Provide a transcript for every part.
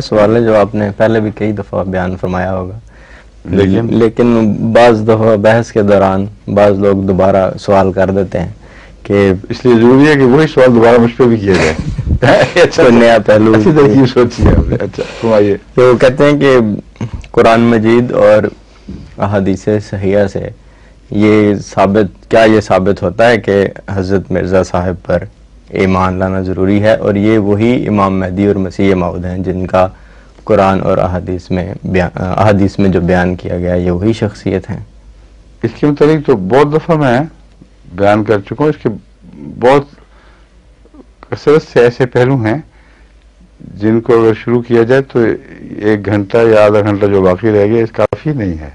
سوال ہے جو آپ نے پہلے بھی کئی دفعہ بیان فرمایا ہوگا، لیکن بعض دفعہ بحث کے دوران بعض لوگ دوبارہ سوال کر دیتے ہیں کہ اس لیے ضروری ہے کہ وہی سوال دوبارہ مجھ پہ بھی کیا جائے. کوئی نیا پہلو. اچھی ترکیب سوچی ہے آپ نے. اچھا فرمائیے. تو وہ کہتے ہیں کہ قرآن مجید اور احادیث صحیحہ سے یہ ثابت ہوتا ہے کہ حضرت مرزا صاحب پر ایمان لانا ضروری ہے، اور یہ وہی امام مہدی اور مسیح موعود ہیں جن کا قرآن اور احادیث میں جو بیان کیا گیا یہ وہی شخصیت ہیں. اس کے متعلق تو بہت دفعہ میں بیان کر چکا ہوں. اس کے بہت کثرت سے ایسے پہلو ہیں جن کو اگر شروع کیا جائے تو 1 گھنٹہ یا آدھا گھنٹہ جو باقی رہ گیا اس کافی نہیں ہے.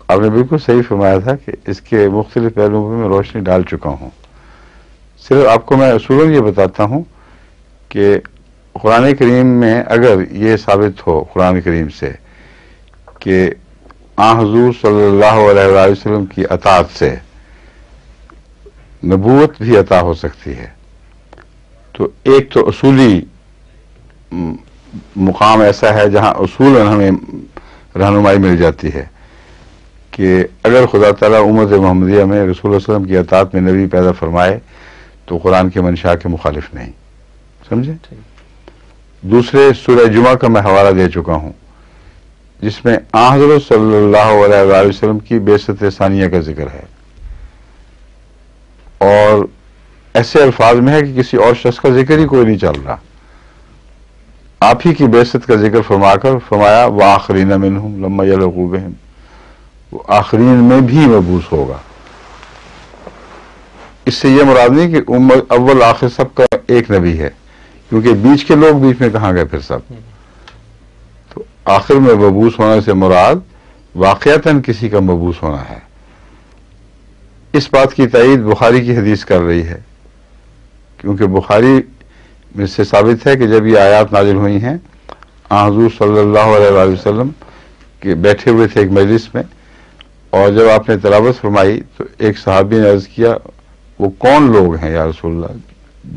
آپ نے بالکل صحیح فرمایا تھا کہ اس کے مختلف پہلوؤں پہ میں روشنی ڈال چکا ہوں. صرف آپ کو میں اصولاً یہ بتاتا ہوں کہ قرآن کریم میں اگر یہ ثابت ہو قرآن کریم سے کہ حضور صلی اللہ علیہ وآلہ وسلم کی اطاعت سے نبوت بھی عطا ہو سکتی ہے، تو ایک تو اصولی مقام ایسا ہے جہاں اصولاً ہمیں رہنمائی مل جاتی ہے کہ اگر خدا تعالیٰ امت محمدیہ میں رسول اللہ علیہ وسلم کی اطاعت میں نبی پیدا فرمائے تو قرآن کے منشا کے مخالف نہیں. سمجھے؟ دوسرے سورہ جمعہ کا میں حوالہ دے چکا ہوں جس میں حضرت صلی اللہ علیہ وآلہ وسلم کی بعثت ثانیہ کا ذکر ہے، اور ایسے الفاظ میں ہے کہ کسی اور شخص کا ذکر ہی کوئی نہیں چل رہا. آپ ہی کی بعثت کا ذکر فرمایا وآخرین منہم لما یلحقوا بہم، وہ آخرین میں بھی مبعوث ہوگا. اس سے یہ مراد نہیں کہ اول آخر سب کا ایک نبی ہے، کیونکہ بیچ کے لوگ بیچ میں کہاں گئے پھر سب. تو آخر میں مبعوث ہونے سے مراد واقعتاً کسی کا مبعوث ہونا ہے. اس بات کی تائید بخاری کی حدیث کر رہی ہے، کیونکہ بخاری میں سے ثابت ہے کہ جب یہ آیات نازل ہوئی ہیں حضور صلی اللہ علیہ وآلہ وسلم کے بیٹھے ہوئے تھے ایک مجلس میں، اور جب آپ نے تلاوت فرمائی تو ایک صحابی نے عرض کیا وہ کون لوگ ہیں یا رسول اللہ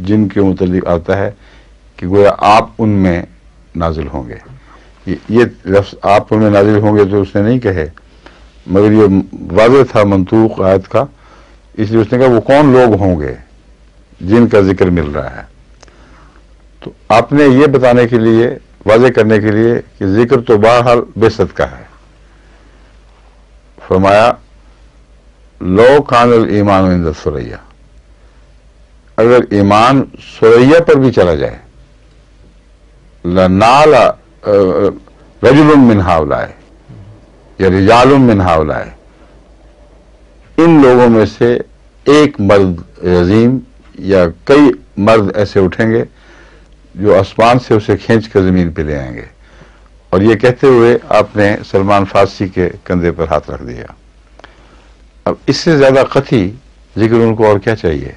جن کے متعلق آتا ہے کہ گویا آپ ان میں نازل ہوں گے. یہ لفظ آپ ان میں نازل ہوں گے تو اس نے نہیں کہے، مگر یہ واضح تھا منطوق آیت کا، اس لیے اس نے کہا وہ کون لوگ ہوں گے جن کا ذکر مل رہا ہے. تو آپ نے یہ بتانے کے لیے، واضح کرنے کے لیے کہ ذکر تو بہرحال بعثت کا ہے، فرمایا لو کان الایمان عند ثریا، اگر ایمان ثریا پر بھی چلا جائے لنال رجل من ہؤلاء یا رجال من ہؤلاء، ان لوگوں میں سے ایک مرد عظیم یا کئی مرد ایسے اٹھیں گے جو آسمان سے اسے کھینچ کر زمین پہ لے آئیں گے. اور یہ کہتے ہوئے آپ نے سلمان فارسی کے کندھے پر ہاتھ رکھ دیا. اب اس سے زیادہ قطعی ذکر ان کو اور کیا چاہیے؟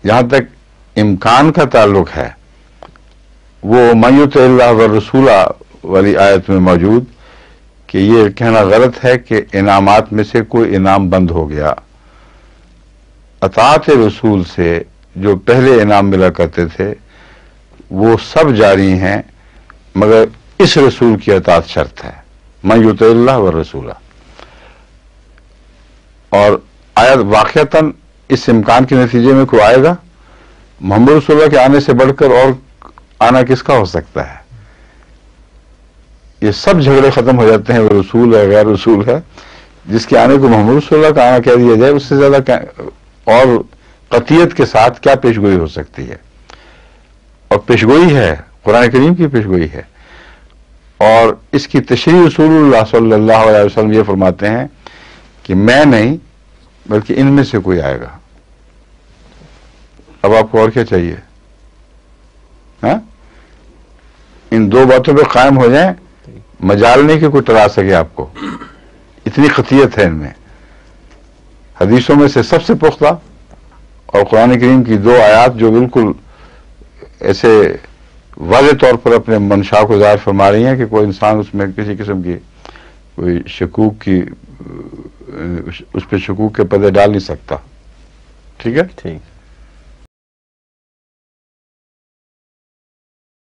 جہاں تک امکان کا تعلق ہے وہ من یطع اللہ والرسول والی آیت میں موجود کہ یہ کہنا غلط ہے کہ انعامات میں سے کوئی انعام بند ہو گیا. اطاعت رسول سے جو پہلے انعام ملا کرتے تھے وہ سب جاری ہیں، مگر اس رسول کی اطاعت شرط ہے، من یطع اللہ والرسول. اور آیت واقعتاً اس امکان کے نتیجے میں کوئی آئے گا؟ محمد رسول اللہ کے آنے سے بڑھ کر اور آنا کس کا ہو سکتا ہے؟ یہ سب جھگڑے ختم ہو جاتے ہیں، وہ رسول ہے غیر رسول ہے. جس کے آنے کو محمد رسول اللہ کا آنا کہہ دیا جائے، اس سے زیادہ اور قطعیت کے ساتھ کیا پیشگوئی ہو سکتی ہے؟ اور پیشگوئی ہے، قرآن کریم کی پیشگوئی ہے. اور اس کی تشریح رسول اللہ صلی اللہ علیہ وسلم یہ فرماتے ہیں کہ میں نہیں بلکہ ان میں سے کوئی آئے گا. اب آپ کو اور کیا چاہیے؟ ہاں، ان دو باتوں پہ قائم ہو جائیں، مجال نہیں کہ کوئی ٹرا سکے آپ کو. اتنی قطعیت ہے ان میں. حدیثوں میں سے سب سے پختہ اور قرآن کریم کی 2 آیات جو بالکل ایسے واضح طور پر اپنے منشا کو ظاہر فرما رہی ہیں کہ کوئی انسان اس میں کسی قسم کی کوئی شکوک کی اس پہ شکوک کے پردے ڈال نہیں سکتا. ٹھیک ہے؟ ٹھیک.